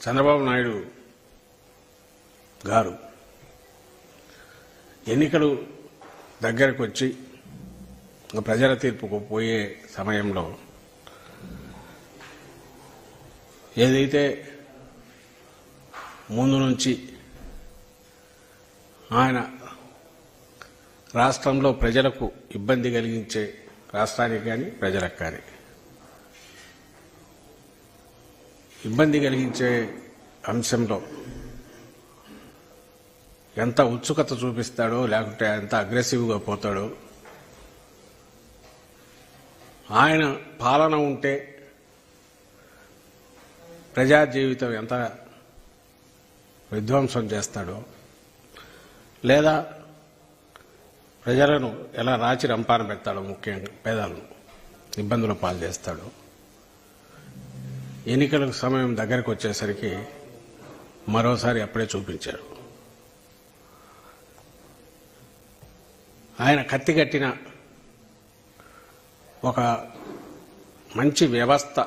చంద్రబాబు నాయుడు గారు ఎన్నికలు దగ్గరకు వచ్చి ప్రజల తీర్పుకు పోయే సమయంలో ఏదైతే ముందు నుంచి ఆయన రాష్ట్రంలో ప్రజలకు ఇబ్బంది కలిగించే రాష్ట్రానికి కానీ ప్రజలకు కానీ ఇబ్బంది కలిగించే అంశంలో ఎంత ఉత్సుకత చూపిస్తాడో లేకుంటే ఎంత అగ్రెసివ్గా పోతాడో ఆయన పాలన ఉంటే ప్రజా జీవితం ఎంత విధ్వంసం చేస్తాడో లేదా ప్రజలను ఎలా రాచి రంపాన పెడతాడో ముఖ్యంగా పేదలను ఇబ్బందుల పాలు చేస్తాడో ఎన్నికల సమయం దగ్గరకు వచ్చేసరికి మరోసారి అప్పుడే చూపించారు. ఆయన కత్తిగట్టిన ఒక మంచి వ్యవస్థ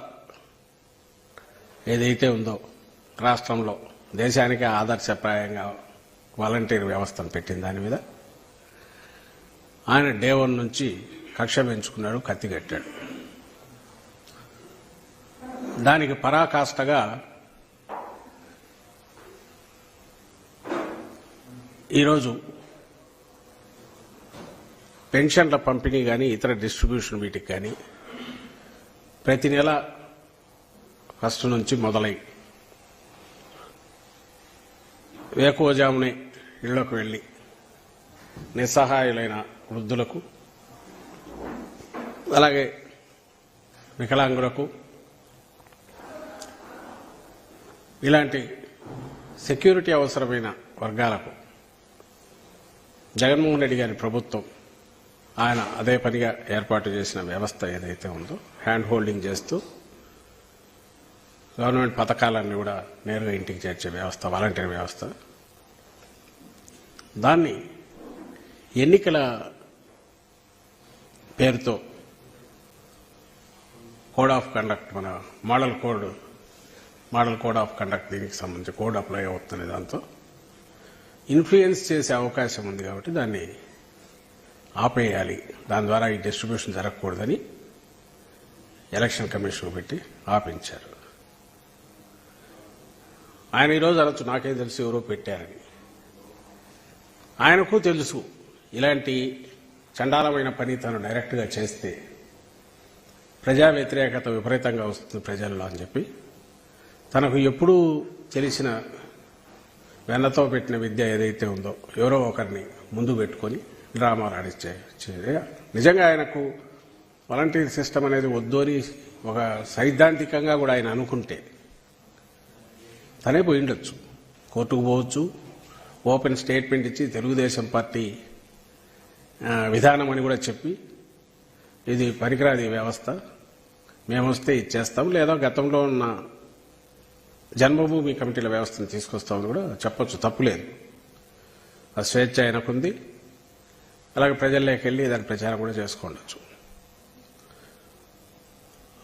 ఏదైతే ఉందో రాష్ట్రంలో దేశానికి ఆదర్శప్రాయంగా వాలంటీర్ వ్యవస్థను పెట్టిన దాని మీద ఆయన డే 1 నుంచి కక్ష పెంచుకున్నాడు, కత్తిగట్టాడు. దానికి పరాకాష్ఠగా ఈరోజు పెన్షన్ల పంపిణీ కానీ ఇతర డిస్ట్రిబ్యూషన్ వీటికి కానీ ప్రతి నెల 1 నుంచి మొదలై వేకువజామునే ఇళ్లకు వెళ్లి నిస్సహాయులైన వృద్ధులకు అలాగే వికలాంగులకు ఇలాంటి సెక్యూరిటీ అవసరమైన వర్గాలకు జగన్మోహన్ రెడ్డి గారి ప్రభుత్వం ఆయన అదే పనిగా ఏర్పాటు చేసిన వ్యవస్థ ఏదైతే ఉందో హ్యాండ్ హోల్డింగ్ చేస్తూ గవర్నమెంట్ పథకాలన్నీ కూడా నేరుగా ఇంటికి చేర్చే వ్యవస్థ, వాలంటీర్ వ్యవస్థ, దాన్ని ఎన్నికల పేరుతో కోడ్ ఆఫ్ కండక్ట్, మన మోడల్ కోడ్ ఆఫ్ కండక్ట్, దీనికి సంబంధించి కోడ్ అప్లై అవుతున్న దాంతో ఇన్ఫ్లుయెన్స్ చేసే అవకాశం ఉంది కాబట్టి దాన్ని ఆపేయాలి, దాని ద్వారా ఈ డిస్ట్రిబ్యూషన్ జరగకూడదని ఎలక్షన్ కమిషన్ పెట్టి ఆపించారు. ఆయన ఈరోజు అనొచ్చు నాకే తెలుసు ఎవరో పెట్టారని. ఆయనకు తెలుసు ఇలాంటి చండాలమైన పని తను డైరెక్ట్గా చేస్తే ప్రజా వ్యతిరేకత విపరీతంగా వస్తుంది ప్రజల్లో అని చెప్పి తనకు ఎప్పుడూ తెలిసిన వెన్నతో పెట్టిన విద్య ఏదైతే ఉందో ఎవరో ఒకరిని ముందు పెట్టుకొని డ్రామాలు ఆడిచ్చే. నిజంగా ఆయనకు వాలంటీర్ సిస్టమ్ అనేది వద్దు అని ఒక సైద్ధాంతికంగా కూడా ఆయన అనుకుంటే తనే పోయి ఉండొచ్చు, కోర్టుకు పోవచ్చు, ఓపెన్ స్టేట్మెంట్ ఇచ్చి తెలుగుదేశం పార్టీ విధానం అని కూడా చెప్పి ఇది పనికిరాదు ఈ వ్యవస్థ, మేము వస్తే ఇచ్చేస్తాం, లేదా గతంలో ఉన్న జన్మభూమి కమిటీల వ్యవస్థను తీసుకొస్తామని కూడా చెప్పొచ్చు, తప్పులేదు. ఆ స్వేచ్ఛ ఆయనకుంది. అలాగే ప్రజల్లోకి వెళ్ళి దాని ప్రచారం కూడా చేసుకోవచ్చు.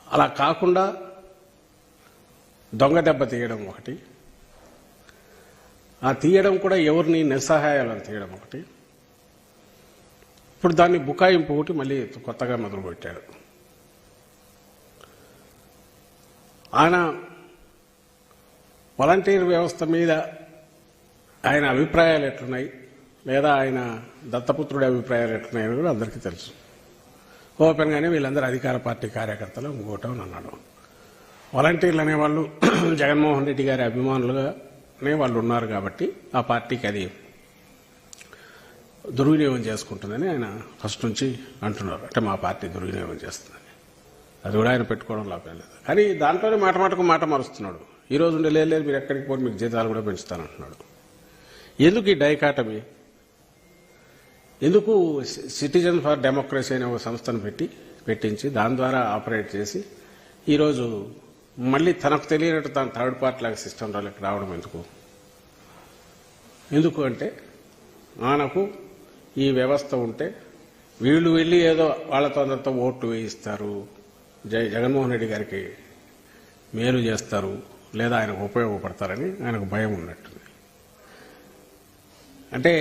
అలా కాకుండా దొంగ దెబ్బ తీయడం ఒకటి, ఆ తీయడం కూడా ఎవరిని నిస్సహాయాలను తీయడం ఒకటి, ఇప్పుడు దాన్ని బుకాయింపు ఒకటి మళ్ళీ కొత్తగా మొదలుపెట్టాడు. ఆయన వాలంటీర్ వ్యవస్థ మీద ఆయన అభిప్రాయాలు ఎట్లున్నాయి, లేదా ఆయన దత్తపుత్రుడి అభిప్రాయాలు ఎట్లున్నాయని కూడా అందరికీ తెలుసు. ఓపెన్గానే వీళ్ళందరూ అధికార పార్టీ కార్యకర్తలు ఇంకోటం అన్నాడు. వాలంటీర్లు అనేవాళ్ళు జగన్మోహన్ రెడ్డి గారి అభిమానులుగానే వాళ్ళు ఉన్నారు కాబట్టి ఆ పార్టీకి అది దుర్వినియోగం చేసుకుంటుందని ఆయన ఫస్ట్ నుంచి అంటున్నారు. అంటే మా పార్టీ దుర్వినియోగం చేస్తుందని, అది కూడా ఆయన పెట్టుకోవడం లాభలేదు. కానీ దాంట్లోనే మాటకు మాట మారుస్తున్నాడు. ఈ రోజు ఉండే లేదు మీరు ఎక్కడికి పోయి మీకు జీతాలు కూడా పెంచుతానంటున్నాడు. ఎందుకు ఈ డైకాటమీ? ఎందుకు సిటిజన్ ఫర్ డెమోక్రసీ అనే ఒక సంస్థను పెట్టించి దాని ద్వారా ఆపరేట్ చేసి ఈరోజు మళ్ళీ తనకు తెలియనట్టు తన థర్డ్ పార్టీ లాగా సిస్టంలోకి రావడం ఎందుకు అంటే ఆయనకు ఈ వ్యవస్థ ఉంటే వీళ్ళు వెళ్ళి ఏదో వాళ్ళతో అందరితో ఓట్లు వేయిస్తారు, జగన్మోహన్ రెడ్డి గారికి మేలు చేస్తారు లేదా ఆయనకు ఉపయోగపడతారని ఆయనకు భయం ఉన్నట్టుంది. అంటే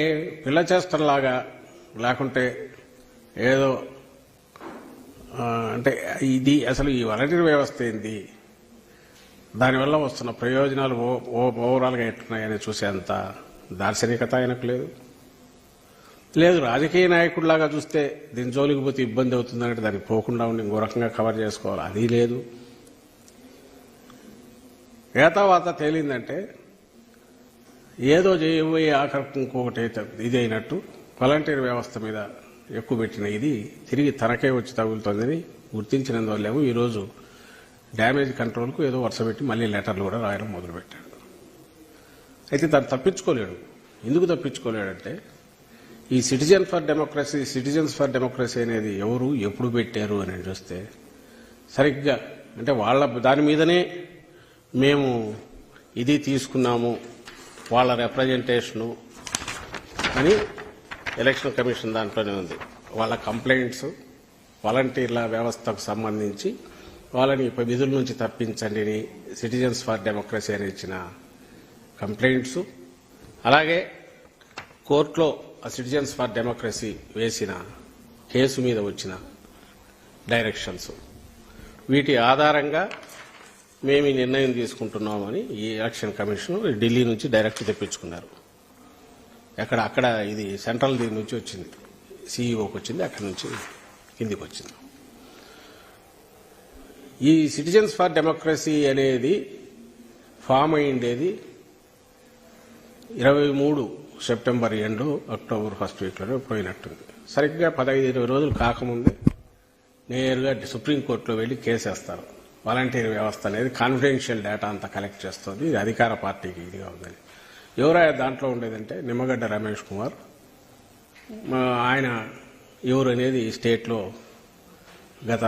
పిల్ల చేష్టలాగా లేకుంటే ఏదో అంటే ఇది అసలు ఈ వాలంటీర్ వ్యవస్థ ఏంది, దానివల్ల వస్తున్న ప్రయోజనాలు ఓవరాల్గా ఎట్టున్నాయని చూసేంత దార్శనికత ఆయనకు లేదు. రాజకీయ నాయకుడిలాగా చూస్తే దీని జోలికి పోతే ఇబ్బంది అవుతుందంటే దానికి పోకుండా ఉండి ఇంకో రకంగా కవర్ చేసుకోవాలి, అది లేదు. ఏతావాత తేలిందంటే ఏదో చేయబోయే ఆఖరికి ఇంకొకటి ఇది అయినట్టు వాలంటీర్ వ్యవస్థ మీద ఎక్కువ పెట్టిన ఇది తిరిగి తనకే వచ్చి తగులుతుందని గుర్తించినందువల్లేమో ఈరోజు డ్యామేజ్ కంట్రోల్కు ఏదో వరుస పెట్టి మళ్ళీ లెటర్లు కూడా రాయడం మొదలుపెట్టాడు. అయితే తను తప్పించుకోలేడు. ఎందుకు తప్పించుకోలేడంటే ఈ సిటిజన్స్ ఫర్ డెమోక్రసీ అనేది ఎవరు ఎప్పుడు పెట్టారు అని చూస్తే సరిగ్గా అంటే వాళ్ళ దాని మీదనే మేము ఇది తీసుకున్నాము వాళ్ళ రిప్రజెంటేషను అని ఎలక్షన్ కమిషన్ దాంట్లోనే ఉంది. వాళ్ళ కంప్లైంట్స్ వాలంటీర్ల వ్యవస్థకు సంబంధించి వాళ్ళని విధుల నుంచి తప్పించండి సిటిజన్స్ ఫర్ డెమోక్రసీ అని ఇచ్చిన కంప్లైంట్స్, అలాగే కోర్టులో సిటిజన్స్ ఫర్ డెమోక్రసీ వేసిన కేసు మీద వచ్చిన డైరెక్షన్స్, వీటి ఆధారంగా మేము ఈ నిర్ణయం తీసుకుంటున్నామని ఈ ఎలక్షన్ కమిషన్ ఢిల్లీ నుంచి డైరెక్ట్ తెప్పించుకున్నారు. అక్కడ ఇది సెంట్రల్ దీని నుంచి వచ్చింది, సీఈఓకి వచ్చింది, అక్కడి నుంచి కిందికి వచ్చింది. ఈ సిటిజన్స్ ఫర్ డెమోక్రసీ అనేది ఫామ్ అయ్యిండేది 23 సెప్టెంబర్ ఎండ్ అక్టోబర్ ఫస్ట్ వీక్లోనే పోయినట్టుంది. సరిగ్గా 15-20 రోజులు కాకముందే నేరుగా సుప్రీంకోర్టులో వెళ్లి కేసేస్తారు. వాలంటీర్ వ్యవస్థ అనేది కాన్ఫిడెన్షియల్ డేటా అంతా కలెక్ట్ చేస్తుంది, ఇది అధికార పార్టీకి ఇదిగా ఉందని. ఎవరైనా దాంట్లో ఉండేదంటే నిమ్మగడ్డ రమేష్ కుమార్. ఆయన ఎవరు అనేది స్టేట్లో గత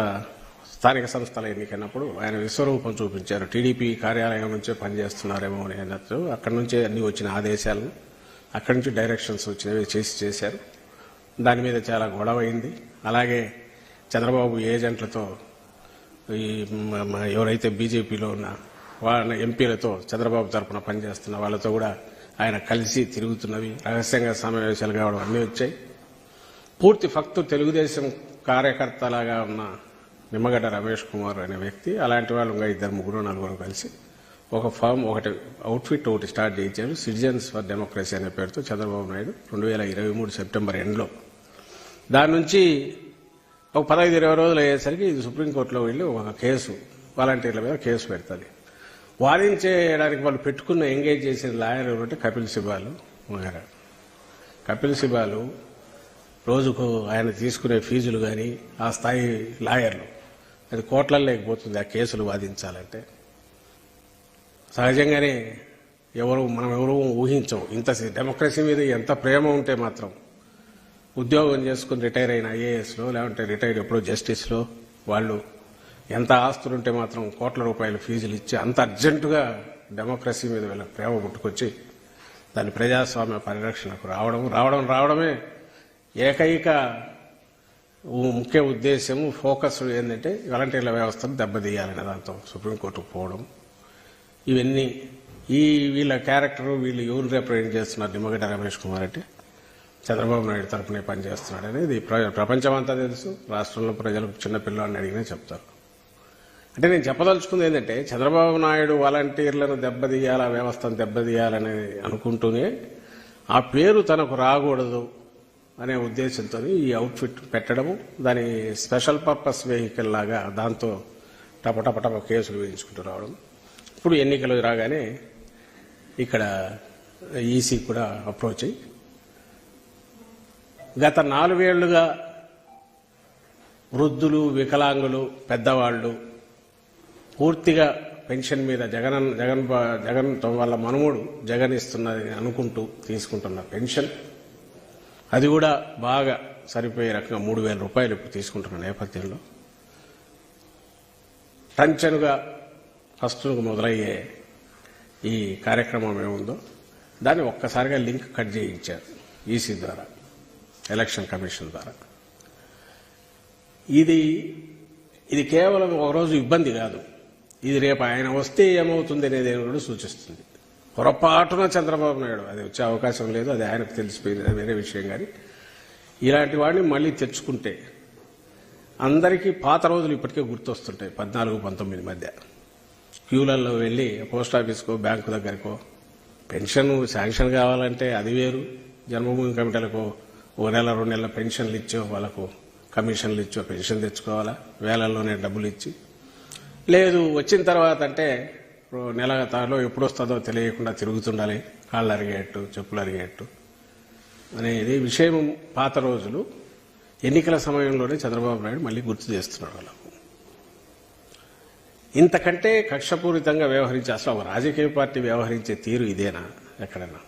స్థానిక సంస్థల ఎన్నికైనప్పుడు ఆయన విశ్వరూపం చూపించారు. టీడీపీ కార్యాలయం నుంచే పనిచేస్తున్నారేమో అని అన్నట్టు అక్కడి నుంచే అన్ని వచ్చిన ఆదేశాలను అక్కడి నుంచి డైరెక్షన్స్ వచ్చినవి చేశారు. దాని మీద చాలా గొడవ అయింది. అలాగే చంద్రబాబు ఏజెంట్లతో ఈ ఎవరైతే బీజేపీలో ఉన్న వాళ్ళ ఎంపీలతో చంద్రబాబు తరఫున పనిచేస్తున్న వాళ్ళతో కూడా ఆయన కలిసి తిరుగుతున్నవి, రహస్యంగా సమావేశాలు కావడం అన్నీ వచ్చాయి. పూర్తి ఫక్తు తెలుగుదేశం కార్యకర్తలాగా ఉన్న నిమ్మగడ్డ రమేష్ కుమార్ అనే వ్యక్తి అలాంటి వాళ్ళు ఇంకా 2-3-4 కలిసి ఒక ఫామ్ అవుట్ఫిట్ స్టార్ట్ చేయించారు. సిటిజన్స్ ఫర్ డెమోక్రసీ అనే పేరుతో చంద్రబాబు నాయుడు 2023 సెప్టెంబర్ ఎండ్లో. దాని నుంచి ఒక 15-20 రోజులు అయ్యేసరికి ఇది సుప్రీంకోర్టులో వెళ్ళి ఒక కేసు వాలంటీర్ల మీద కేసు పెడుతుంది. వాదించేయడానికి వాళ్ళు పెట్టుకున్న ఎంగేజ్ చేసిన లాయర్ ఎవరంటే కపిల్ సిబాలు. కపిల్ సిబాలు రోజుకు ఆయన తీసుకునే ఫీజులు కానీ ఆ స్థాయి లాయర్లు అది కోట్లల్లో లేకపోతుంది ఆ కేసులు వాదించాలంటే. సహజంగానే మనం ఎవరు ఊహించం ఇంత డెమోక్రసీ మీద ఎంత ప్రేమ ఉంటే మాత్రం ఉద్యోగం చేసుకుని రిటైర్ అయిన ఐఏఎస్లో లేకుంటే రిటైర్డ్ ఎప్పుడో జస్టిస్లో వాళ్ళు ఎంత ఆస్తులుంటే మాత్రం కోట్ల రూపాయల ఫీజులు ఇచ్చి అంత అర్జెంటుగా డెమోక్రసీ మీద వీళ్ళ ప్రేమ పుట్టుకొచ్చి దాని ప్రజాస్వామ్య పరిరక్షణకు రావడమే ఏకైక ముఖ్య ఉద్దేశం, ఫోకస్ ఏంటంటే వాలంటీర్ల వ్యవస్థను దెబ్బతీయాలనే దాంతో సుప్రీంకోర్టుకు పోవడం. ఇవన్నీ వీళ్ళ క్యారెక్టర్, వీళ్ళు ఎవరు రిప్రజెంట్ చేస్తున్నారు నిమ్మగడ్డ రమేష్ కుమార్ అంటే చంద్రబాబు నాయుడు తరఫునే పనిచేస్తున్నాడు అనేది ప్రపంచమంతా తెలుసు. రాష్ట్రంలో ప్రజలకు చిన్నపిల్లవాడిని అడిగినా చెప్తారు. అంటే నేను చెప్పదలుచుకుంది ఏంటంటే చంద్రబాబు నాయుడు వాలంటీర్లను దెబ్బతీయాలి, ఆ వ్యవస్థను దెబ్బతీయాలని అనుకుంటూనే ఆ పేరు తనకు రాకూడదు అనే ఉద్దేశంతో ఈ అవుట్ఫిట్ పెట్టడము, దాని స్పెషల్ పర్పస్ వెహికల్ లాగా దాంతో టపటపటప కేసులు వేయించుకుంటూ రావడం. ఇప్పుడు ఎన్నికలు రాగానే ఇక్కడ ఈసీ కూడా అప్రోచ్ అయ్యి గత 4 ఏళ్లుగా వృద్ధులు, వికలాంగులు, పెద్దవాళ్లు పూర్తిగా పెన్షన్ మీద జగన్ వాళ్ళ మనముడు జగన్ ఇస్తున్నది అనుకుంటూ తీసుకుంటున్న పెన్షన్ అది కూడా బాగా సరిపోయే రకంగా 3,000 రూపాయలు ఇప్పుడు తీసుకుంటున్న నేపథ్యంలో టంచనుగా ఫస్ట్ మొదలయ్యే ఈ కార్యక్రమం ఏముందో దాన్ని ఒక్కసారిగా లింక్ కట్ చేయించారు ఈసీ ద్వారా, ఎలక్షన్ కమిషన్ ద్వారా. ఇది కేవలం ఒకరోజు ఇబ్బంది కాదు. ఇది రేపు ఆయన వస్తే ఏమవుతుంది అనేది కూడా సూచిస్తుంది. పొరపాటున చంద్రబాబు నాయుడు అది వచ్చే అవకాశం లేదు, అది ఆయనకు తెలిసిపోయింది, వేరే విషయం. కానీ ఇలాంటి వాడిని మళ్ళీ తెచ్చుకుంటే అందరికీ పాత రోజులు ఇప్పటికే గుర్తొస్తుంటాయి. 14-19 మధ్య క్యూలలో వెళ్ళి పోస్ట్ ఆఫీస్కో బ్యాంకు దగ్గరకో పెన్షన్ శాంక్షన్ కావాలంటే అది వేరు. జన్మభూమి కమిటీలకు 1 నెల 2 నెలల పెన్షన్లు ఇచ్చో వాళ్ళకు కమిషన్లు ఇచ్చో పెన్షన్ తెచ్చుకోవాలా, వేలల్లోనే డబ్బులు ఇచ్చి. లేదు వచ్చిన తర్వాత అంటే నెల తాలో ఎప్పుడు వస్తుందో తెలియకుండా తిరుగుతుండాలి, కాళ్ళు అరిగేట్టు చెప్పులు అరిగేట్టు అనేది విషయం. పాత రోజులు ఎన్నికల సమయంలోనే చంద్రబాబు నాయుడు మళ్ళీ గుర్తు చేస్తున్నాడు వాళ్ళకు. ఇంతకంటే కక్షపూరితంగా వ్యవహరించే అసలు ఒక రాజకీయ పార్టీ వ్యవహరించే తీరు ఇదేనా ఎక్కడైనా?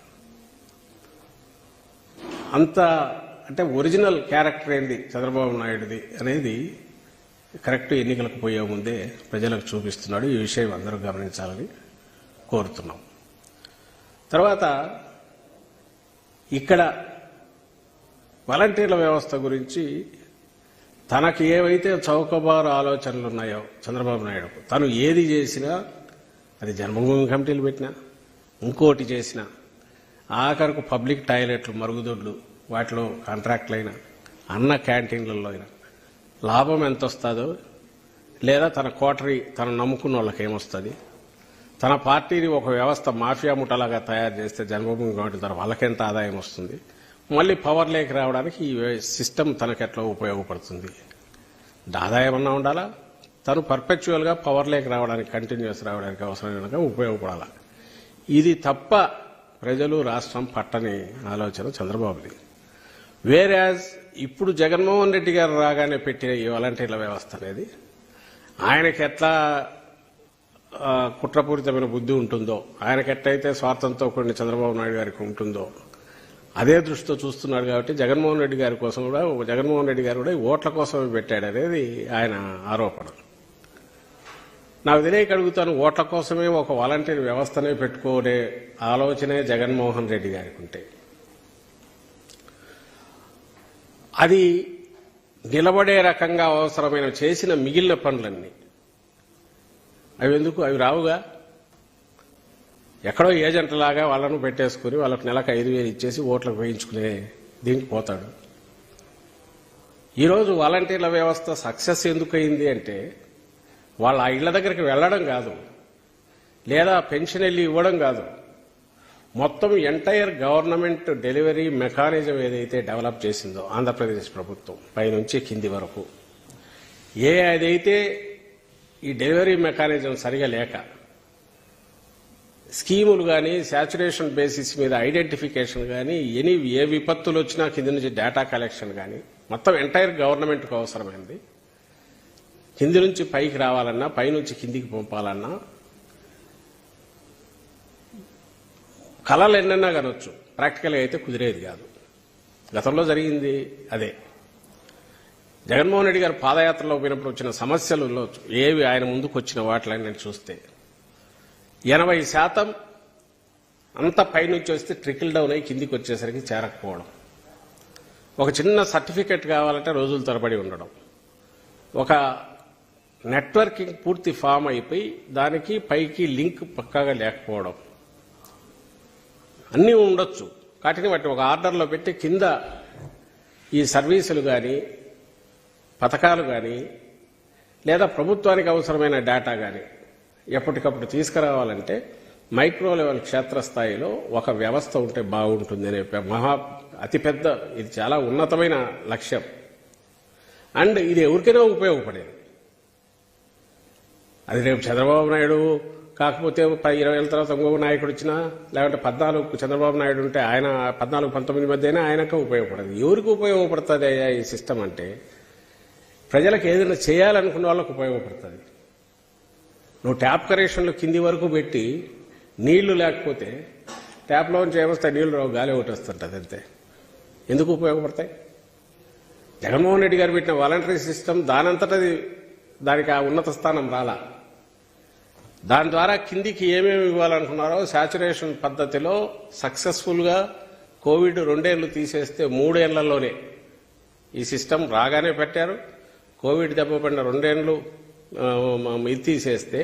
అంత అంటే ఒరిజినల్ క్యారెక్టర్ ఏంది చంద్రబాబు నాయుడుది అనేది కరెక్ట్ ఎన్నికలకు పోయే ముందే ప్రజలకు చూపిస్తున్నాడు. ఈ విషయం అందరూ గమనించాలని కోరుతున్నాం. తర్వాత ఇక్కడ వాలంటీర్ల వ్యవస్థ గురించి తనకు ఏవైతే చౌకబారు ఆలోచనలు ఉన్నాయో చంద్రబాబు నాయుడుకు, తను ఏది చేసినా అది జన్మభూమి కమిటీలు పెట్టినా ఇంకోటి చేసినా ఆఖరకు పబ్లిక్ టాయిలెట్లు మరుగుదొడ్లు వాటిలో కాంట్రాక్టులైనా అన్న క్యాంటీన్లలో అయినా లాభం ఎంత వస్తుందో, లేదా తన కోటరీ తను నమ్ముకున్న వాళ్ళకి ఏమొస్తుంది, తన పార్టీని ఒక వ్యవస్థ మాఫియా ముఠలాగా తయారు చేస్తే జన్మభూమి కమిటీ ద్వారా వాళ్ళకెంత ఆదాయం వస్తుంది, మళ్ళీ పవర్ లేక రావడానికి ఈ సిస్టమ్ తనకెట్లా ఉపయోగపడుతుంది. ఆదాయం అన్నా ఉండాలా, తను పర్పెచువల్గా పవర్ లేక రావడానికి కంటిన్యూస్ రావడానికి అవసరమైన ఉపయోగపడాలా. ఇది తప్ప ప్రజలు రాష్ట్రం పట్టని ఆలోచన చంద్రబాబుది. వేరాజ్ ఇప్పుడు జగన్మోహన్ రెడ్డి గారు రాగానే పెట్టిన ఈ వాలంటీర్ల వ్యవస్థ అనేది ఆయనకి ఎట్లా కుట్రపూరితమైన బుద్ధి ఉంటుందో, ఆయనకి ఎట్లయితే స్వార్థంతో కూడిన చంద్రబాబు నాయుడు గారికి ఉంటుందో అదే దృష్టితో చూస్తున్నాడు. కాబట్టి జగన్మోహన్ రెడ్డి గారి కోసం కూడా జగన్మోహన్ రెడ్డి గారు కూడా ఓట్ల కోసమే పెట్టాడు అనేది ఆయన ఆరోపణ. నాకు తెలియక అడుగుతాను, ఓట్ల కోసమే ఒక వాలంటీర్ వ్యవస్థనే పెట్టుకోనే ఆలోచనే జగన్మోహన్ రెడ్డి గారికి ఉంటే అది నిలబడే రకంగా అవసరమైన చేసిన మిగిలిన పనులన్నీ అవి ఎందుకు, అవి రావుగా. ఎక్కడో ఏజెంట్ లాగా వాళ్ళను పెట్టేసుకుని వాళ్ళకు నెలకు 5,000 ఇచ్చేసి ఓట్లకు వేయించుకునే దీనికి పోతాడు. ఈరోజు వాలంటీర్ల వ్యవస్థ సక్సెస్ ఎందుకు అయింది అంటే వాళ్ళ ఇళ్ల దగ్గరికి వెళ్లడం కాదు, లేదా పెన్షన్ వెళ్ళి ఇవ్వడం కాదు, మొత్తం ఎంటైర్ గవర్నమెంట్ డెలివరీ మెకానిజం ఏదైతే డెవలప్ చేసిందో ఆంధ్రప్రదేశ్ ప్రభుత్వం పైనుంచి కింది వరకు, అదైతే ఈ డెలివరీ మెకానిజం సరిగా లేక స్కీములు కానీ శాచురేషన్ బేసిస్ మీద ఐడెంటిఫికేషన్ కానీ ఏ విపత్తులు వచ్చినా కింది నుంచి డేటా కలెక్షన్ కానీ మొత్తం ఎంటైర్ గవర్నమెంట్కు అవసరమైంది. కింది నుంచి పైకి రావాలన్నా పైనుంచి కిందికి పంపాలన్నా కళలు ఎన్నన్నా కనొచ్చు, ప్రాక్టికల్గా అయితే కుదిరేది కాదు. గతంలో జరిగింది అదే. జగన్మోహన్ రెడ్డి గారు పాదయాత్రలో పోయినప్పుడు వచ్చిన సమస్యలలో ఏవి ఆయన ముందుకు వచ్చిన వాటిని నేను చూస్తే 80% అంత పైనుంచి వస్తే ట్రికిల్ డౌన్ అయ్యి కిందికి వచ్చేసరికి చేరకపోవడం, ఒక చిన్న సర్టిఫికెట్ కావాలంటే రోజుల తరబడి ఉండడం, ఒక నెట్వర్కింగ్ పూర్తి ఫామ్ అయిపోయి దానికి పైకి లింక్ పక్కాగా లేకపోవడం, అన్నీ ఉండొచ్చు. వాటిని ఒక ఆర్డర్లో పెట్టి కింద ఈ సర్వీసులు కానీ పథకాలు కానీ లేదా ప్రభుత్వానికి అవసరమైన డేటా కానీ ఎప్పటికప్పుడు తీసుకురావాలంటే మైక్రో లెవెల్ క్షేత్రస్థాయిలో ఒక వ్యవస్థ ఉంటే బాగుంటుంది అనే అతిపెద్ద, ఇది చాలా ఉన్నతమైన లక్ష్యం. అండ్ ఇది ఎవరికైనా ఉపయోగపడేది. అది రేపు చంద్రబాబు నాయుడు కాకపోతే 20 ఏళ్ళ తర్వాత ఇంకొక నాయకుడు వచ్చినా, లేకుంటే 14 చంద్రబాబు నాయుడు ఉంటే ఆయన 14-19 మధ్య అయినా ఆయనకే ఉపయోగపడదు. ఎవరికి ఉపయోగపడుతుంది అయ్యా ఈ సిస్టమ్ అంటే? ప్రజలకు ఏదైనా చేయాలనుకున్న వాళ్ళకు ఉపయోగపడుతుంది. నువ్వు ట్యాప్ కనెక్షన్లు కింది వరకు పెట్టి నీళ్లు లేకపోతే ట్యాప్లోంచి ఏమొస్తాయి, నీళ్లు రావు, గాలి ఒకటి వస్తుంటుంది అంతే. ఎందుకు ఉపయోగపడతాయి? జగన్మోహన్ రెడ్డి గారు పెట్టిన వాలంటరీ సిస్టమ్ దానంతటది దానికి ఆ ఉన్నత స్థానం రాలా. దాని ద్వారా కిందికి ఏమేమి ఇవ్వాలనుకున్నారో శాచురేషన్ పద్ధతిలో సక్సెస్ఫుల్గా కోవిడ్ 2 ఏళ్లు తీసేస్తే 3 ఏళ్లలోనే ఈ సిస్టమ్ రాగానే పెట్టారు. కోవిడ్ దెబ్బపడిన 2 ఏళ్లు ఇది తీసేస్తే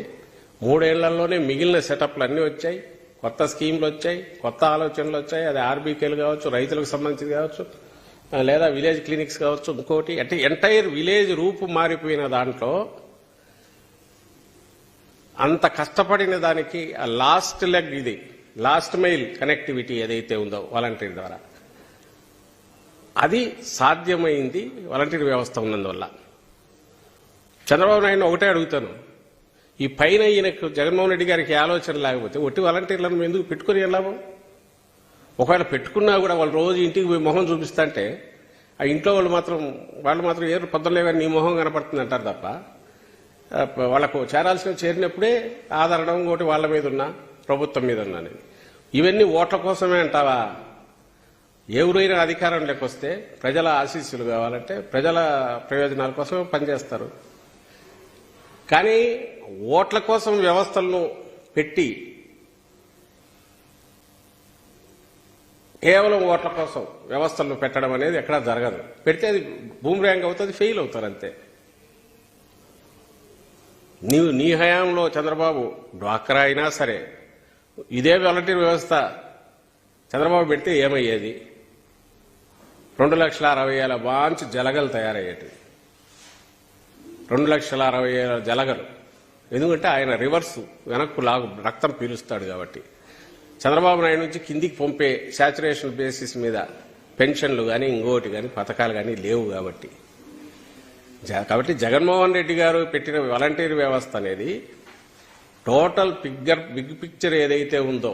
3 ఏళ్లలోనే మిగిలిన సెటప్లు అన్నీ వచ్చాయి, కొత్త స్కీమ్లు వచ్చాయి, కొత్త ఆలోచనలు వచ్చాయి. అది ఆర్బీకేలు కావచ్చు, రైతులకు సంబంధించి కావచ్చు, లేదా విలేజ్ క్లినిక్స్ కావచ్చు, ఇంకోటి అంటే ఎంటైర్ విలేజ్ రూపు మారిపోయిన దాంట్లో అంత కష్టపడిన దానికి ఆ లాస్ట్ లెగ్ ఇది, లాస్ట్ మైల్ కనెక్టివిటీ ఏదైతే ఉందో వాలంటీర్ ద్వారా అది సాధ్యమైంది వాలంటీర్ వ్యవస్థ ఉన్నందువల్ల. చంద్రబాబు నాయుడు ఒకటే అడుగుతాను, ఈ పైన ఈయనకు జగన్మోహన్ రెడ్డి గారికి ఆలోచన లేకపోతే ఒట్టి వాలంటీర్లను ఎందుకు పెట్టుకుని వెళ్ళాము? ఒకవేళ పెట్టుకున్నా కూడా వాళ్ళు రోజు ఇంటికి పోయి మొహం చూపిస్తుంటే ఆ ఇంట్లో వాళ్ళు మాత్రం ఏదో పొద్దులే కానీ నీ మొహం కనపడుతుంది అంటారు తప్ప వాళ్లకు చేరినప్పుడే ఆదరణ ఇంకోటి వాళ్ళ మీద ఉన్నా ప్రభుత్వం మీద ఉన్నా అనేది. ఇవన్నీ ఓట్ల కోసమే అంటావా? ఎవరైనా అధికారం లేకొస్తే ప్రజల ఆశీస్సులు కావాలంటే ప్రజల ప్రయోజనాల కోసమే పనిచేస్తారు. కానీ ఓట్ల కోసం వ్యవస్థలను పెట్టి కేవలం ఓట్ల కోసం వ్యవస్థలను పెట్టడం అనేది ఎక్కడా జరగదు. పెడితే అది బూమ్రాంగ్ అవుతుంది, ఫెయిల్ అవుతారు అంతే. నీ హయాంలో చంద్రబాబు డ్వాక్రా అయినా సరే ఇదే వాలంటీర్ వ్యవస్థ చంద్రబాబు పెడితే ఏమయ్యేది? 2,60,000 బాంచ్ జలగలు తయారయ్యేటివి. 2,60,000 జలగలు. ఎందుకంటే ఆయన రివర్సు వెనక్కు రక్తం పీలుస్తాడు కాబట్టి. చంద్రబాబు నాయుడు నుంచి కిందికి పంపే శాచురేషన్ బేసిస్ మీద పెన్షన్లు కానీ ఇంకోటి కానీ పథకాలు కానీ లేవు కాబట్టి జగన్మోహన్ రెడ్డి గారు పెట్టిన వాలంటీర్ వ్యవస్థ అనేది టోటల్ బిగ్ పిక్చర్ ఏదైతే ఉందో,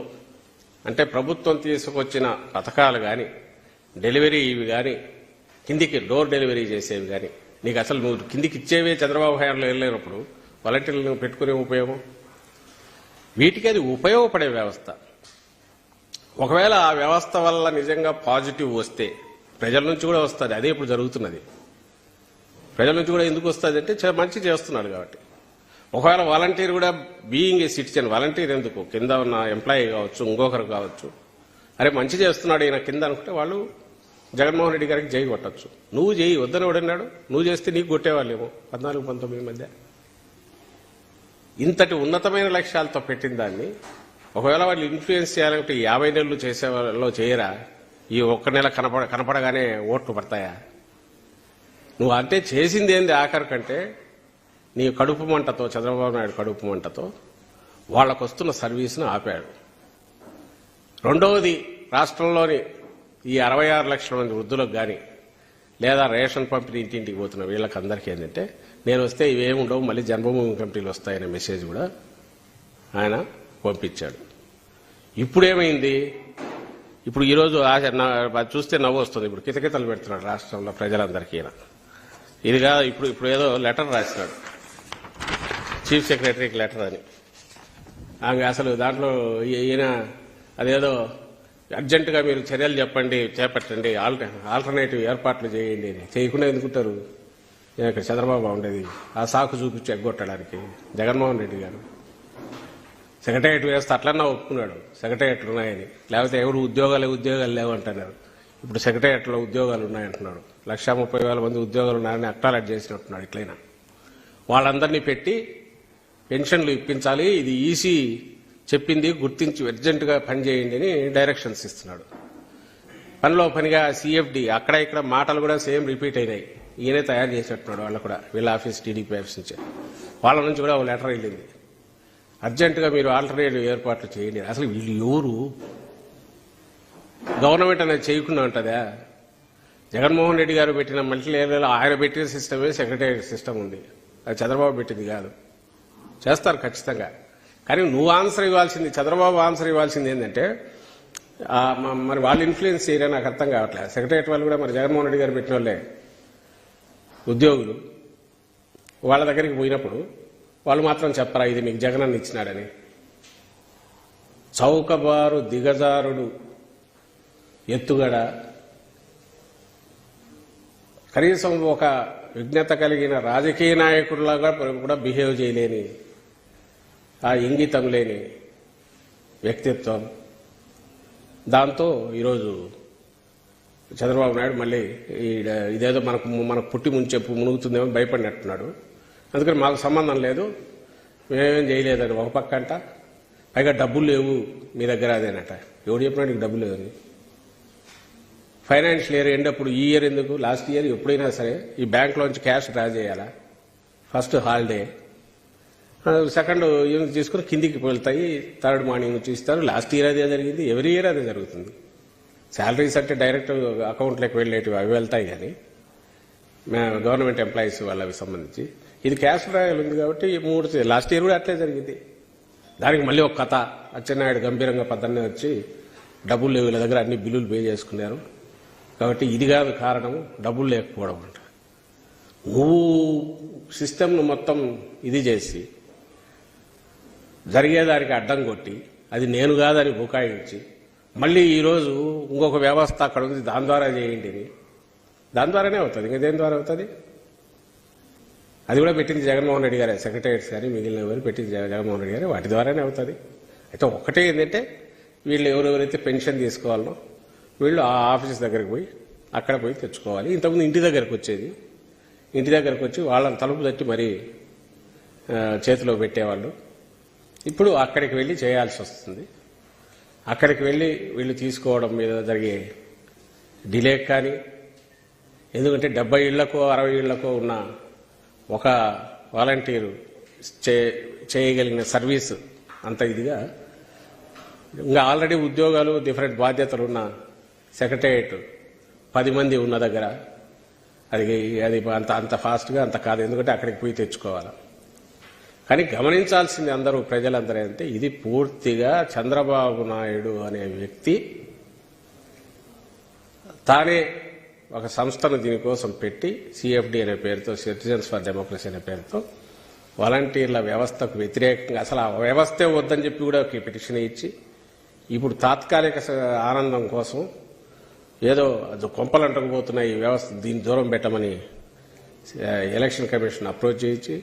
అంటే ప్రభుత్వం తీసుకొచ్చిన పథకాలు కానీ డెలివరీ ఇవి కానీ కిందికి డోర్ డెలివరీ చేసేవి కానీ నీకు అసలు నువ్వు కిందికి ఇచ్చేవే చంద్రబాబు హయాంలో వెళ్ళలేనప్పుడు వాలంటీర్లను పెట్టుకునే ఉపయోగం? వీటికి అది ఉపయోగపడే వ్యవస్థ. ఒకవేళ ఆ వ్యవస్థ వల్ల నిజంగా పాజిటివ్ వస్తే ప్రజల నుంచి కూడా వస్తుంది. అదే ఇప్పుడు జరుగుతున్నది. ప్రజల నుంచి కూడా ఎందుకు వస్తుంది అంటే మంచి చేస్తున్నాడు కాబట్టి. ఒకవేళ వాలంటీర్ కూడా బీయింగ్ ఏ సిటిజన్, వాలంటీర్ ఎందుకు కింద ఉన్న ఎంప్లాయీ కావచ్చు, ఇంకొకరు కావచ్చు, అరే మంచి చేస్తున్నాడు ఈయన కింద అనుకుంటే వాళ్ళు జగన్మోహన్ రెడ్డి గారికి జై కొట్టచ్చు. నువ్వు చేయి వద్దని ఎవడన్నాడు? నువ్వు చేస్తే నీకు కొట్టేవాళ్ళేమో 14-19 మధ్య. ఇంతటి ఉన్నతమైన లక్ష్యాలతో పెట్టిన దాన్ని ఒకవేళ వాళ్ళు ఇన్ఫ్లుయెన్స్ చేయాలంటే 50 నెలలు చేసే వాళ్ళు చేయరా? ఈ ఒక్క నెల కనపడగానే ఓట్లు పడతాయా? నువ్వు అంటే చేసింది ఏంది ఆఖరి కంటే నీ కడుపు మంటతో, చంద్రబాబు నాయుడు కడుపు మంటతో వాళ్లకు వస్తున్న సర్వీస్ను ఆపాడు. రెండవది, రాష్ట్రంలోని ఈ 66 లక్షల మంది వృద్ధులకు కానీ లేదా రేషన్ పంపిణీ ఇంటింటికి పోతున్న వీళ్ళకి అందరికీ ఏంటంటే నేను వస్తే ఇవేమి ఉండవు, మళ్ళీ జన్మభూమి కమిటీలు వస్తాయనే మెసేజ్ కూడా ఆయన పంపించాడు. ఇప్పుడేమైంది? ఇప్పుడు ఈరోజు చూస్తే నవ్వు వస్తుంది. ఇప్పుడు కితకితలు పెడుతున్నాడు రాష్ట్రంలో ప్రజలందరికీ. ఇదిగా ఇప్పుడు ఏదో లెటర్ రాసినాడు, చీఫ్ సెక్రటరీకి లెటర్ అని. అసలు దాంట్లో ఈయన అదేదో అర్జెంటుగా మీరు చర్యలు చేపట్టండి, ఆల్టర్నేటివ్ ఏర్పాట్లు చేయండి అని. చేయకుండా ఎందుకుంటారు? ఇక్కడ చంద్రబాబు ఉండేది ఆ సాకు చూపించి ఎగ్గొట్టడానికి. జగన్మోహన్ రెడ్డి గారు సెక్రటేరియట్ వ్యవస్థ అట్లన్నా ఒప్పుకున్నాడు, సెక్రటేరియట్లు ఉన్నాయని. లేకపోతే ఎవరు ఉద్యోగాలు లేవు అంటున్నారు. ఇప్పుడు సెక్రటేరియట్లో ఉద్యోగాలు ఉన్నాయంటున్నాడు. 130,000 మంది ఉద్యోగాలు ఉన్నాయని అక్నాలెడ్జ్ చేసినట్టున్నాడు. ఇట్లయినా వాళ్ళందరినీ పెట్టి పెన్షన్లు ఇప్పించాలి, ఇది ఈసీ చెప్పింది గుర్తించి అర్జెంటుగా పనిచేయండి అని డైరెక్షన్స్ ఇస్తున్నాడు. పనిలో పనిగా సిఎఫ్డి అక్కడ ఇక్కడ మాటలు కూడా సేమ్ రిపీట్ అయినాయి. ఈయనే తయారు చేసినట్టున్నాడు. వాళ్ళు కూడా వీళ్ళ ఆఫీస్, టీడీపీ ఆఫీస్ నుంచి వాళ్ళ నుంచి కూడా ఒక లెటర్ వెళ్ళింది, అర్జెంటుగా మీరు ఆల్టర్నేటివ్ ఏర్పాట్లు చేయండి. అసలు వీళ్ళు ఎవరు? గవర్నమెంట్ అనేది చేయకుండా ఉంటుందా? జగన్మోహన్ రెడ్డి గారు పెట్టిన మల్టీ లెవెల్ ఆయన పెట్టిన సిస్టమే సెక్రటేరియట్ సిస్టమ్ ఉంది. అది చంద్రబాబు పెట్టింది కాదు. చేస్తారు ఖచ్చితంగా. కానీ నువ్వు ఆన్సర్ ఇవ్వాల్సింది, చంద్రబాబు ఆన్సర్ ఇవ్వాల్సింది ఏంటంటే మరి వాళ్ళు ఇన్ఫ్లుయెన్స్ చేయరని నాకు అర్థం కావట్లేదు. సెక్రటేరియట్ వాళ్ళు కూడా మరి జగన్మోహన్ రెడ్డి గారు పెట్టిన వాళ్ళే ఉద్యోగులు. వాళ్ళ దగ్గరికి పోయినప్పుడు వాళ్ళు మాత్రం చెప్పరా ఇది మీకు జగనన్న ఇచ్చినాడని? చౌకబారు దిగజారుడు ఎత్తుగడ, కనీసం ఒక విజ్ఞత కలిగిన రాజకీయ నాయకుడిలాగా కూడా బిహేవ్ చేయలేని, ఆ ఇంగితం లేని వ్యక్తిత్వం. దాంతో ఈరోజు చంద్రబాబు నాయుడు మళ్ళీ ఇదేదో మనకు పుట్టి మునుగుతుందేమో భయపడినట్టున్నాడు. అందుకని మాకు సంబంధం లేదు, మేమేం చేయలేదని ఒక పక్క అంట, పైగా డబ్బులు లేవు మీ దగ్గర అదేనట. ఎవడు చెప్పినా నీకు డబ్బులు లేవని. ఫైనాన్షియల్ ఇయర్ ఎండ్ అప్పుడు ఈ ఇయర్ ఎందుకు, లాస్ట్ ఇయర్ ఎప్పుడైనా సరే ఈ బ్యాంక్లోంచి క్యాష్ డ్రా చేయాలా? ఫస్ట్ హాలిడే, సెకండ్ యూనిట్ తీసుకుని కిందికి వెళ్తాయి, థర్డ్ మార్నింగ్ నుంచి ఇస్తారు. లాస్ట్ ఇయర్ అదే జరిగింది, ఎవ్రీ ఇయర్ అదే జరుగుతుంది. శాలరీస్ అంటే డైరెక్ట్ అకౌంట్లోకి వెళ్ళేటివి అవి వెళ్తాయి, కానీ గవర్నమెంట్ ఎంప్లాయీస్ వాళ్ళకి సంబంధించి ఇది క్యాష్ డ్రాయల్ ఉంది కాబట్టి లాస్ట్ ఇయర్ కూడా అట్లే జరిగింది. దానికి మళ్ళీ ఒక కథ, అచ్చెన్నాయుడు గంభీరంగా పద్దన్నే వచ్చి డబ్బులు లేవు వీళ్ళ దగ్గర, అన్ని బిల్లులు పే చేసుకున్నారు కాబట్టి ఇది కాదు కారణం, డబ్బులు లేకపోవడం అంట. నువ్వు సిస్టమ్ను మొత్తం ఇది చేసి జరిగేదానికి అడ్డం కొట్టి అది నేను కాదని బుకాయించి మళ్ళీ ఈరోజు ఇంకొక వ్యవస్థ అక్కడ ఉంది దాని ద్వారా చేయండి, దాని ద్వారానే అవుతుంది. ఇంకా దేని ద్వారా అవుతుంది? అది కూడా పెట్టింది జగన్మోహన్ రెడ్డి గారే, సెక్రటరీస్ కానీ మిగిలిన ఎవరు పెట్టింది జగన్మోహన్ రెడ్డి గారే, వాటి ద్వారానే అవుతుంది. అయితే ఒకటే ఏంటంటే వీళ్ళు ఎవరెవరైతే పెన్షన్ తీసుకోవాలనో వీళ్ళు ఆ ఆఫీస్ దగ్గరికి పోయి అక్కడ పోయి తెచ్చుకోవాలి. ఇంతకుముందు ఇంటి దగ్గరకు వచ్చేది, ఇంటి దగ్గరకు వచ్చి వాళ్ళని తలుపు తట్టి మరీ చేతిలో పెట్టేవాళ్ళు. ఇప్పుడు అక్కడికి వెళ్ళి చేయాల్సి వస్తుంది. అక్కడికి వెళ్ళి వీళ్ళు తీసుకోవడం మీద జరిగే డిలే కానీ, ఎందుకంటే 70 ఇళ్లకో 60 ఇళ్లకో ఉన్న ఒక వాలంటీరు చేయగలిగిన సర్వీసు అంత ఇదిగా, ఇంకా ఆల్రెడీ ఉద్యోగాలు డిఫరెంట్ బాధ్యతలు ఉన్న సెక్రటేరియట్ 10 మంది ఉన్న దగ్గర అది అంత ఫాస్ట్గా అంత కాదు, ఎందుకంటే అక్కడికి పోయి తెచ్చుకోవాలి. కానీ గమనించాల్సింది అందరూ ప్రజలందరూ అంటే ఇది పూర్తిగా చంద్రబాబు నాయుడు అనే వ్యక్తి తానే ఒక సంస్థను దీనికోసం పెట్టి సిఎఫ్డి అనే పేరుతో, సిటిజన్స్ ఫర్ డెమోక్రసీ అనే పేరుతో వాలంటీర్ల వ్యవస్థకు వ్యతిరేకంగా అసలు ఆ వ్యవస్థే వద్దని చెప్పి కూడా ఒక పిటిషన్ ఇచ్చి ఇప్పుడు తాత్కాలిక ఆనందం కోసం ఏదో కొంపలంటకపోతున్న ఈ వ్యవస్థ దీన్ని దూరం పెట్టమని ఎలక్షన్ కమిషన్ అప్రోచ్ చేయించి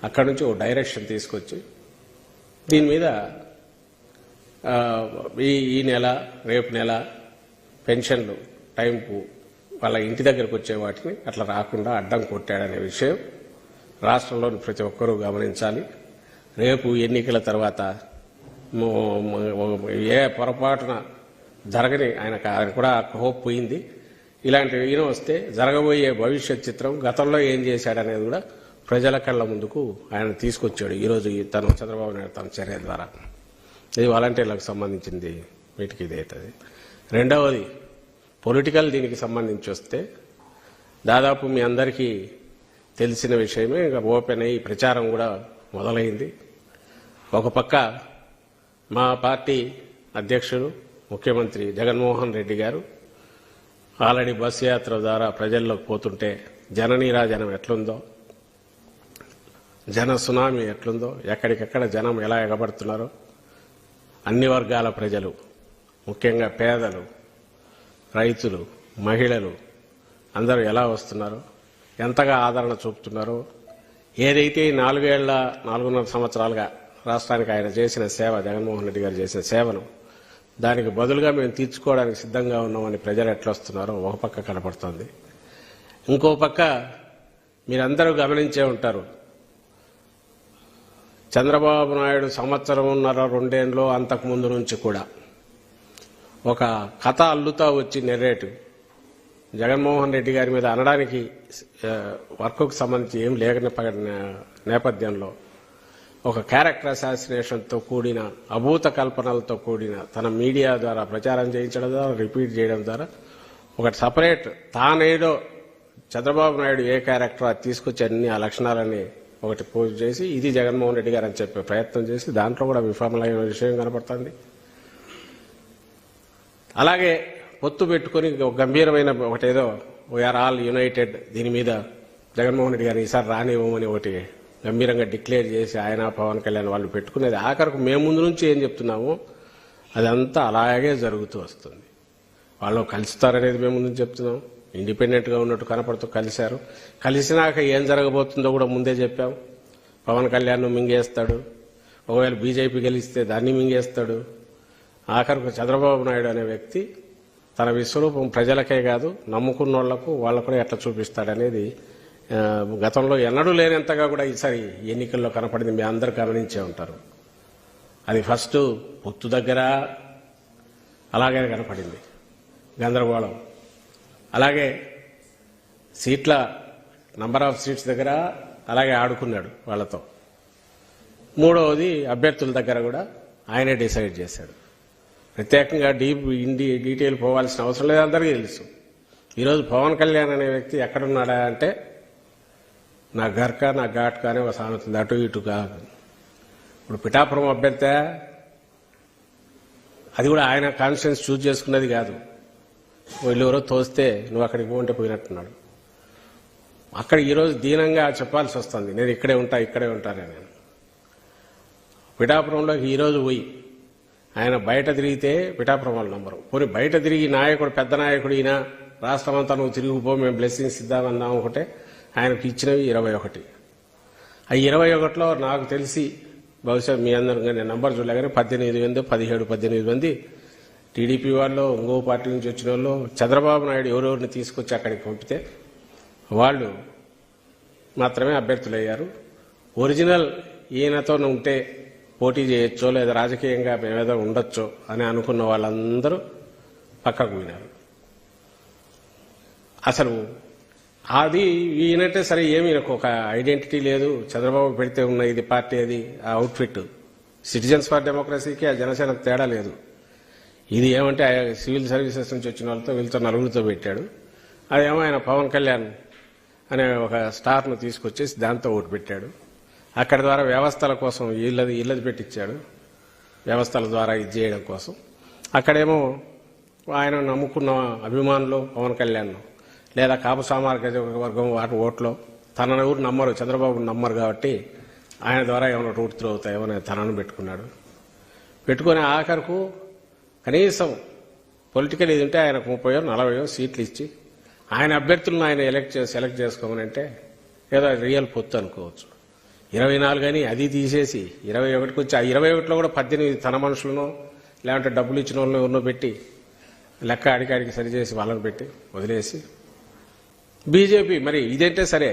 అక్కడి నుంచి ఓ డైరెక్షన్ తీసుకొచ్చి దీని మీద ఈ నెల రేపు నెల పెన్షన్లు టైంకు వాళ్ళ ఇంటి దగ్గరకు వచ్చే వాటిని అట్లా రాకుండా అడ్డం కొట్టాడనే విషయం రాష్ట్రంలోని ప్రతి ఒక్కరూ గమనించాలి. రేపు ఎన్నికల తర్వాత ఏ పొరపాటున జరగని ఆయన కూడా హోప్ పోయింది. ఇలాంటి ఈయన వస్తే జరగబోయే భవిష్యత్ చిత్రం గతంలో ఏం చేశాడనేది కూడా ప్రజల కళ్ళ ముందుకు ఆయన తీసుకొచ్చాడు ఈరోజు తను చంద్రబాబు నాయుడు తన చర్య ద్వారా. ఇది వాలంటీర్లకు సంబంధించింది, వీటికి ఇది అవుతుంది. రెండవది పొలిటికల్ దీనికి సంబంధించి వస్తే దాదాపు మీ అందరికీ తెలిసిన విషయమే, ఇంకా ఓపెన్ అయ్యి ప్రచారం కూడా మొదలైంది. ఒక పక్క మా పార్టీ అధ్యక్షుడు ముఖ్యమంత్రి జగన్మోహన్ రెడ్డి గారు ఆల్రెడీ బస్ యాత్ర ద్వారా ప్రజల్లోకి పోతుంటే జననీరాజనం ఎట్లుందో, జన సునామీ ఎట్లుందో, ఎక్కడికెక్కడ జనం ఎలా ఎగబడుతున్నారో, అన్ని వర్గాల ప్రజలు ముఖ్యంగా పేదలు, రైతులు, మహిళలు అందరూ ఎలా వస్తున్నారో, ఎంతగా ఆదరణ చూపుతున్నారో, ఏదైతే 4.5 సంవత్సరాలుగా రాష్ట్రానికి ఆయన చేసిన సేవ, జగన్మోహన్ రెడ్డి గారు చేసిన సేవను దానికి బదులుగా మేము తీర్చుకోవడానికి సిద్ధంగా ఉన్నామని ప్రజలు ఎట్లా వస్తున్నారో ఒక పక్క కనపడుతోంది. ఇంకో పక్క మీరందరూ గమనించే ఉంటారు, చంద్రబాబు నాయుడు 1.5-2 అంతకుముందు నుంచి కూడా ఒక కథ అల్లుతా వచ్చి నెరేటివ్ జగన్మోహన్ రెడ్డి గారి మీద అనడానికి వర్క్కు సంబంధించి ఏం లేని నేపథ్యంలో ఒక క్యారెక్టర్ అసాసినేషన్తో కూడిన అభూత కల్పనలతో కూడిన తన మీడియా ద్వారా ప్రచారం చేయించడం ద్వారా, రిపీట్ చేయడం ద్వారా ఒక సపరేట్ తానేదో చంద్రబాబు నాయుడు ఏ క్యారెక్టర్ అది తీసుకొచ్చి అన్ని ఆ లక్షణాలని ఒకటి పోజ్ చేసి ఇది జగన్మోహన్ రెడ్డి గారు అని చెప్పే ప్రయత్నం చేసి దాంట్లో కూడా విఫలమైన విషయం కనపడుతుంది. అలాగే పొత్తు పెట్టుకుని ఒక గంభీరమైన ఒకటేదో వీఆర్ ఆల్ యునైటెడ్, దీని మీద జగన్మోహన్ రెడ్డి గారిని ఈసారి రానివ్వమని ఒకటి గంభీరంగా డిక్లేర్ చేసి ఆయన పవన్ కళ్యాణ్ వాళ్ళు పెట్టుకునేది ఆఖరకు మేము ముందు నుంచి ఏం చెప్తున్నామో అదంతా అలాగే జరుగుతూ వస్తుంది. వాళ్ళు కలుస్తారనేది మేము ముందు చెప్తున్నాం, ఇండిపెండెంట్గా ఉన్నట్టు కనపడుతూ కలిశారు. కలిసినాక ఏం జరగబోతుందో కూడా ముందే చెప్పాం. పవన్ కళ్యాణ్ మింగేస్తాడు, ఒకవేళ బీజేపీ గెలిస్తే దాన్ని మింగేస్తాడు. ఆఖరికి చంద్రబాబు నాయుడు అనే వ్యక్తి తన విశ్వరూపం ప్రజలకే కాదు నమ్ముకున్న వాళ్లకు కూడా ఎట్లా చూపిస్తాడనేది గతంలో ఎన్నడూ లేనంతగా కూడా ఈసారి ఎన్నికల్లో కనపడింది. మీ అందరూ గమనించే ఉంటారు. అది ఫస్ట్ పొత్తు దగ్గర అలాగే కనపడింది గందరగోళం. అలాగే సీట్ల నంబర్ ఆఫ్ సీట్స్ దగ్గర అలాగే ఆడుకున్నాడు వాళ్ళతో. మూడవది అభ్యర్థుల దగ్గర కూడా ఆయనే డిసైడ్ చేశాడు. ప్రత్యేకంగా డీటెయిల్ పోవాల్సిన అవసరం లేదు, అందరికీ తెలుసు. ఈరోజు పవన్ కళ్యాణ్ అనే వ్యక్తి ఎక్కడున్నాడా అంటే నా గర్కా నా ఘాట్కా అనే ఒక సామెత ఉంది, అటు ఇటు కాదు. ఇప్పుడు పిఠాపురం అభ్యర్థి అది కూడా ఆయన కాన్స్టిట్యూన్స్ చూజ్ చేసుకున్నది కాదు. వీళ్ళు ఎవరో తోస్తే నువ్వు అక్కడికి పోంటే పోయినట్టున్నాడు. అక్కడ ఈరోజు దీనంగా చెప్పాల్సి వస్తుంది, నేను ఇక్కడే ఉంటానే. నేను పిఠాపురంలోకి ఈరోజు పోయి ఆయన బయట తిరిగితే పిఠాపురం వాళ్ళ నంబరు. పోనీ బయట తిరిగి నాయకుడు పెద్ద నాయకుడు ఈయన రాష్ట్రం అంతా నువ్వు తిరిగిపో మేము బ్లెస్సింగ్స్ ఇద్దామన్నాం అనుకుంటే ఆయనకు ఇచ్చినవి 21. ఆ 21లో నాకు తెలిసి బహుశా మీ అందరూ నేను నంబర్ చూడలే కానీ 17 మంది టీడీపీ వాళ్ళు, ఇంకో పార్టీ నుంచి వచ్చిన వాళ్ళు చంద్రబాబు నాయుడు ఎవరెవరిని తీసుకొచ్చి అక్కడికి పంపితే వాళ్ళు మాత్రమే అభ్యర్థులయ్యారు. ఒరిజినల్ ఈయనతో ఉంటే పోటీ చేయొచ్చో లేదా రాజకీయంగా మేమేదో ఉండొచ్చో అని అనుకున్న వాళ్ళందరూ పక్కకు పోయినారు. అసలు అది ఈయనంటే సరే ఏమి ఒక ఐడెంటిటీ లేదు. చంద్రబాబు పెడితే ఉన్న ఇది పార్టీ, అది ఆ అవుట్ఫిట్ సిటిజన్స్ ఫర్ డెమోక్రసీకి ఆ జనసేనకు తేడా లేదు. ఇది ఏమంటే సివిల్ సర్వీసెస్ నుంచి వచ్చిన వాళ్ళతో వీళ్ళతో నలుగురితో పెట్టాడు. అదేమో ఆయన పవన్ కళ్యాణ్ అనే ఒక స్టార్ను తీసుకొచ్చేసి దాంతో ఓటు పెట్టాడు. అక్కడి ద్వారా వ్యవస్థల కోసం ఇళ్ళది పెట్టించాడు, వ్యవస్థల ద్వారా ఇది చేయడం కోసం. అక్కడేమో ఆయన నమ్ముకున్న అభిమానులు పవన్ కళ్యాణ్ లేదా కాపు సామాజిక వర్గం వాటి ఓట్లో తనను ఎవరు నమ్మరు, చంద్రబాబు నమ్మరు కాబట్టి ఆయన ద్వారా ఏమైనా రూట్ త్రూ అవుతాయేమో తనను పెట్టుకున్నాడు. పెట్టుకుని ఆఖరుకు కనీసం పొలిటికల్ ఇది ఉంటే ఆయనకు 30-40 సీట్లు ఇచ్చి ఆయన అభ్యర్థులను ఆయన సెలెక్ట్ చేసుకోమని అంటే ఏదో రియల్ పొత్తు అనుకోవచ్చు. 24 అని అది తీసేసి 21కి వచ్చి ఆ 21లో కూడా 18 తన మనుషులను లేదంటే డబ్బులు ఇచ్చిన వాళ్ళని ఎవరినో పెట్టి లెక్క అడికాడికి సరిచేసి వాళ్ళని పెట్టి వదిలేసి బీజేపీ మరి ఇదంటే సరే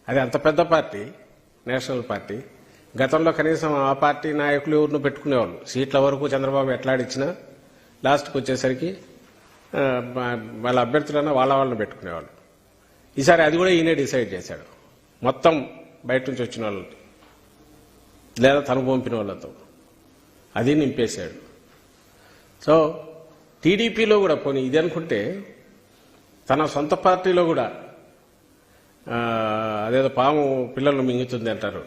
అది అంత పెద్ద పార్టీ, నేషనల్ పార్టీ. గతంలో కనీసం ఆ పార్టీ నాయకులు ఎవరినో పెట్టుకునేవాళ్ళు. సీట్ల వరకు చంద్రబాబు ఎట్లాడిచ్చినా లాస్ట్కి వచ్చేసరికి వాళ్ళ అభ్యర్థులన్నా వాళ్ళని పెట్టుకునేవాళ్ళు. ఈసారి అది కూడా ఈయనే డిసైడ్ చేశాడు. మొత్తం బయట నుంచి వచ్చిన వాళ్ళు లేదా తను పంపిన వాళ్ళతో అది నింపేశాడు. సో టీడీపీలో కూడా పోనీ ఇది అనుకుంటే తన సొంత పార్టీలో కూడా అదేదో పాము పిల్లలను మింగుతుంది అంటారు,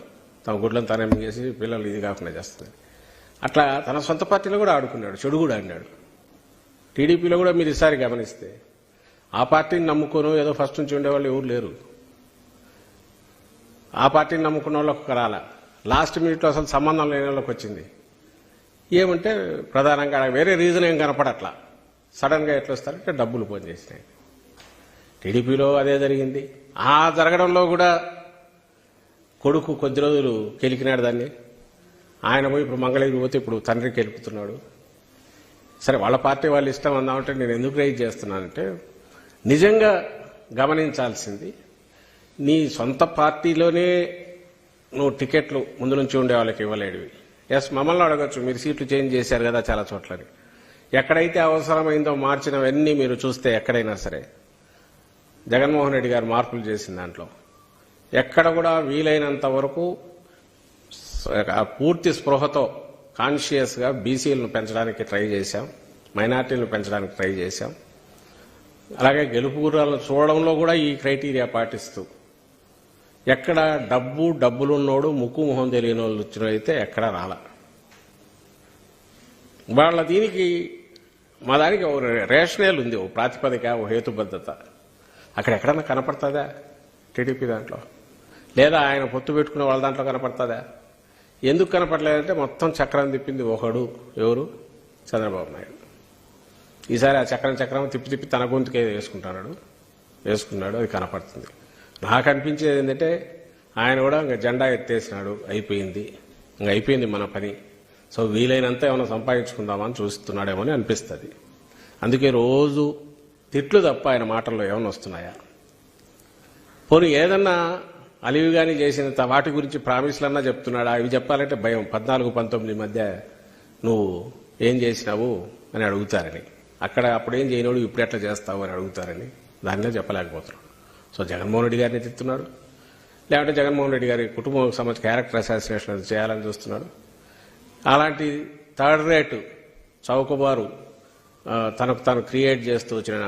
తమ గుడ్లను తనే మింగేసి పిల్లలు ఇది కాకుండా చేస్తుంది. అట్లా తన సొంత పార్టీలో కూడా ఆడుకున్నాడు, చెడు కూడా ఆడినాడు. టీడీపీలో కూడా మీరు ఈసారి గమనిస్తే ఆ పార్టీని నమ్ముకోను ఏదో ఫస్ట్ నుంచి ఉండేవాళ్ళు ఎవరు లేరు. ఆ పార్టీని నమ్ముకున్న వాళ్ళకు రాల, లాస్ట్ మినిట్లో అసలు సంబంధం లేని వాళ్ళకి వచ్చింది. ఏమంటే ప్రధానంగా వేరే రీజన్ ఏం కనపడట్లా. సడన్గా ఎట్లా వస్తారంటే డబ్బులు పోన్ చేసినాయి. టీడీపీలో అదే జరిగింది. ఆ జరగడంలో కూడా కొడుకు కొద్ది రోజులు కెలికినాడు దాన్ని. ఆయన పోయి ఇప్పుడు మంగళగిరి పోతే ఇప్పుడు తండ్రికి కెలుపుతున్నాడు. సరే వాళ్ళ పార్టీ వాళ్ళు ఇష్టం అందామంటే నేను ఎందుకు రైజ్ చేస్తున్నానంటే నిజంగా గమనించాల్సింది నీ సొంత పార్టీలోనే నువ్వు టికెట్లు ముందు నుంచి ఉండే వాళ్ళకి ఇవ్వలేడివి. ఎస్ మమ్మల్ని అడగచ్చు, మీరు సీట్లు చేంజ్ చేశారు కదా చాలా చోట్లని. ఎక్కడైతే అవసరమైందో మార్చినవన్నీ మీరు చూస్తే ఎక్కడైనా సరే జగన్మోహన్ రెడ్డి గారు మార్పులు చేసిన దాంట్లో ఎక్కడ కూడా వీలైనంత వరకు పూర్తి స్పృహతో కాన్షియస్గా బీసీలను పెంచడానికి ట్రై చేశాం, మైనార్టీలను పెంచడానికి ట్రై చేశాం. అలాగే గెలుపు గుర్రాలను చూడడంలో కూడా ఈ క్రైటీరియా పాటిస్తూ ఎక్కడ డబ్బులున్నోడు ముక్కు మొహం తెలియని వాళ్ళు వచ్చినైతే ఎక్కడా రాల. వాళ్ళ దీనికి మా దానికి ఒక రేషనల్ ఉంది, ఓ ప్రాతిపదిక, ఓ హేతుబద్ధత. అక్కడ ఎక్కడన్నా కనపడుతుందా టీడీపీ దాంట్లో? లేదా ఆయన పొత్తు పెట్టుకునే వాళ్ళ దాంట్లో కనపడుతుందా? ఎందుకు కనపడలేదంటే మొత్తం చక్రం తిప్పింది ఒకడు, ఎవరు? చంద్రబాబు నాయుడు. ఈసారి ఆ చక్రం తిప్పి తన గొంతుకే వేసుకున్నాడు, అది కనపడుతుంది. నాకు అనిపించేది ఏంటంటే ఆయన కూడా ఇంకా జెండా ఎత్తేసినాడు, అయిపోయింది మన పని. సో వీలైనంత ఏమైనా సంపాదించుకుందామని చూస్తున్నాడేమో అని అనిపిస్తుంది. అందుకే రోజు తిట్లు తప్ప ఆయన మాటల్లో ఏమైనా వస్తున్నాయా? పోనీ ఏదన్నా అలివి కానీ చేసిన వాటి గురించి ప్రామిస్లన్నా చెప్తున్నాడా? ఇవి చెప్పాలంటే భయం. 14-19 మధ్య నువ్వు ఏం చేసినావు అని అడుగుతారని, అక్కడ అప్పుడేం చేయనోడు ఇప్పుడు ఎట్లా చేస్తావు అని అడుగుతారని దానిలో చెప్పలేకపోతున్నాడు. సో జగన్మోహన్ రెడ్డి గారిని తిడుతున్నాడు, లేకుంటే జగన్మోహన్ రెడ్డి గారి కుటుంబం సంబంధించి క్యారెక్టర్ అసాసినేషన్ చేయాలని చూస్తున్నాడు. అలాంటి థర్డ్ రేటు చౌకబారు తనకు తాను క్రియేట్ చేస్తూ వచ్చిన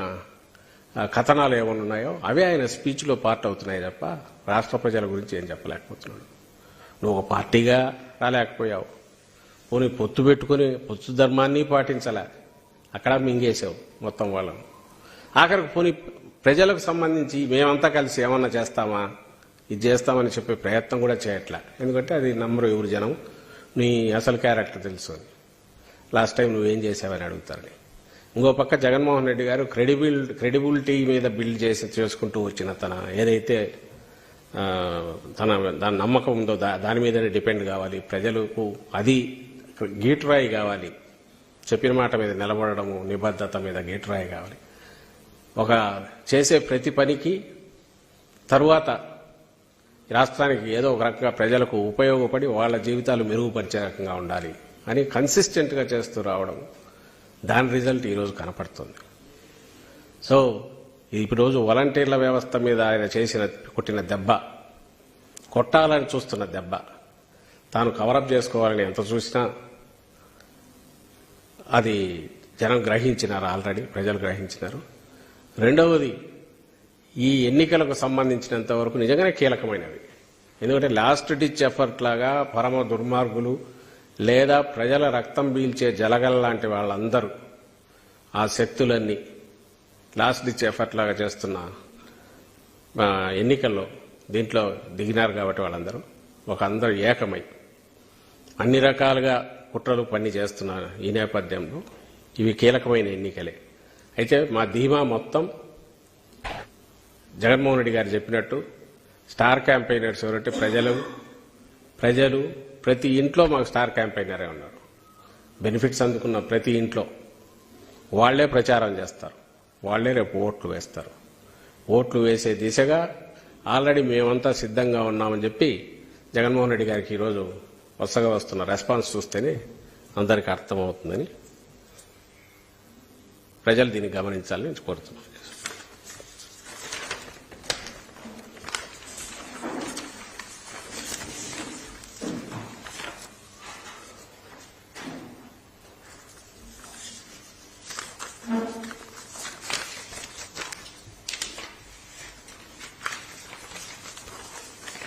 కథనాలు ఏమైనా ఉన్నాయో అవే ఆయన స్పీచ్లో పార్ట్ అవుతున్నాయి తప్ప రాష్ట్ర ప్రజల గురించి ఏం చెప్పలేకపోతున్నాడు. నువ్వు ఒక పార్టీగా రాలేకపోయావు, పోనీ పొత్తు పెట్టుకుని పొత్తు ధర్మాన్ని పాటించలే, అక్కడ మింగేసావు మొత్తం వాళ్ళను. ఆఖరికి పోనీ ప్రజలకు సంబంధించి మేమంతా కలిసి ఏమన్నా చేస్తామా, ఇది చేస్తామని చెప్పే ప్రయత్నం కూడా చేయట్లే. ఎందుకంటే అది నమ్మరు ఎవరు జనం, నీ అసలు క్యారెక్టర్ తెలుసు అని. లాస్ట్ టైం నువ్వేం చేసావని అడుగుతారని. ఇంకో పక్క జగన్మోహన్ రెడ్డి గారు క్రెడిబిలిటీ మీద బిల్డ్ చేసుకుంటూ వచ్చిన తన ఏదైతే దాని నమ్మకం ఉందో దాని మీదనే డిపెండ్ కావాలి, ప్రజలకు అది గీటురాయి కావాలి, చెప్పిన మాట మీద నిలబడము, నిబద్ధత మీద గీటురాయి కావాలి. ఒక చేసే ప్రతి పనికి తరువాత రాష్ట్రానికి ఏదో ఒక రకంగా ప్రజలకు ఉపయోగపడి వాళ్ళ జీవితాలు మెరుగుపరిచే రకంగా ఉండాలి అని కన్సిస్టెంట్గా చేస్తూ రావడం, దాని రిజల్ట్ ఈరోజు కనపడుతుంది. సో ఈరోజు వాలంటీర్ల వ్యవస్థ మీద ఆయన కొట్టిన దెబ్బ, కొట్టాలని చూస్తున్న దెబ్బ, తాను కవరప్ చేసుకోవాలని ఎంత చూసినా అది జనం గ్రహించినారు, ఆల్రెడీ ప్రజలు గ్రహించినారు. రెండవది, ఈ ఎన్నికలకు సంబంధించినంత వరకు నిజంగానే కీలకమైనవి. ఎందుకంటే లాస్ట్ డిచ్ ఎఫర్ట్ లాగా పరమ దుర్మార్గులు లేదా ప్రజల రక్తం పీల్చే జలగల లాంటి వాళ్ళందరూ ఆ శక్తులన్నీ లాస్ట్ డిచ్ ఎఫర్ట్ లాగా చేస్తున్న ఎన్నికల్లో దీంట్లో దిగినారు. కాబట్టి వాళ్ళందరూ అందరూ ఏకమై అన్ని రకాలుగా కుట్రలు పని చేస్తున్నారు. ఈ నేపథ్యంలో ఇవి కీలకమైన ఎన్నికలే. అయితే మా ధీమా మొత్తం జగన్మోహన్ రెడ్డి గారు చెప్పినట్టు స్టార్ క్యాంపెయినర్స్ ఎవరంటే ప్రజలు ప్రతి ఇంట్లో మాకు స్టార్ క్యాంపెయినరే ఉన్నారు. బెనిఫిట్స్ అందుకున్న ప్రతి ఇంట్లో వాళ్లే ప్రచారం చేస్తారు, వాళ్లే రేపు ఓట్లు వేస్తారు. ఓట్లు వేసే దిశగా ఆల్రెడీ మేమంతా సిద్ధంగా ఉన్నామని చెప్పి జగన్మోహన్ రెడ్డి గారికి ఈరోజు వరుసగా వస్తున్న రెస్పాన్స్ చూస్తేనే అందరికీ అర్థమవుతుందని ప్రజలు దీన్ని గమనించాలని కోరుతున్నాను.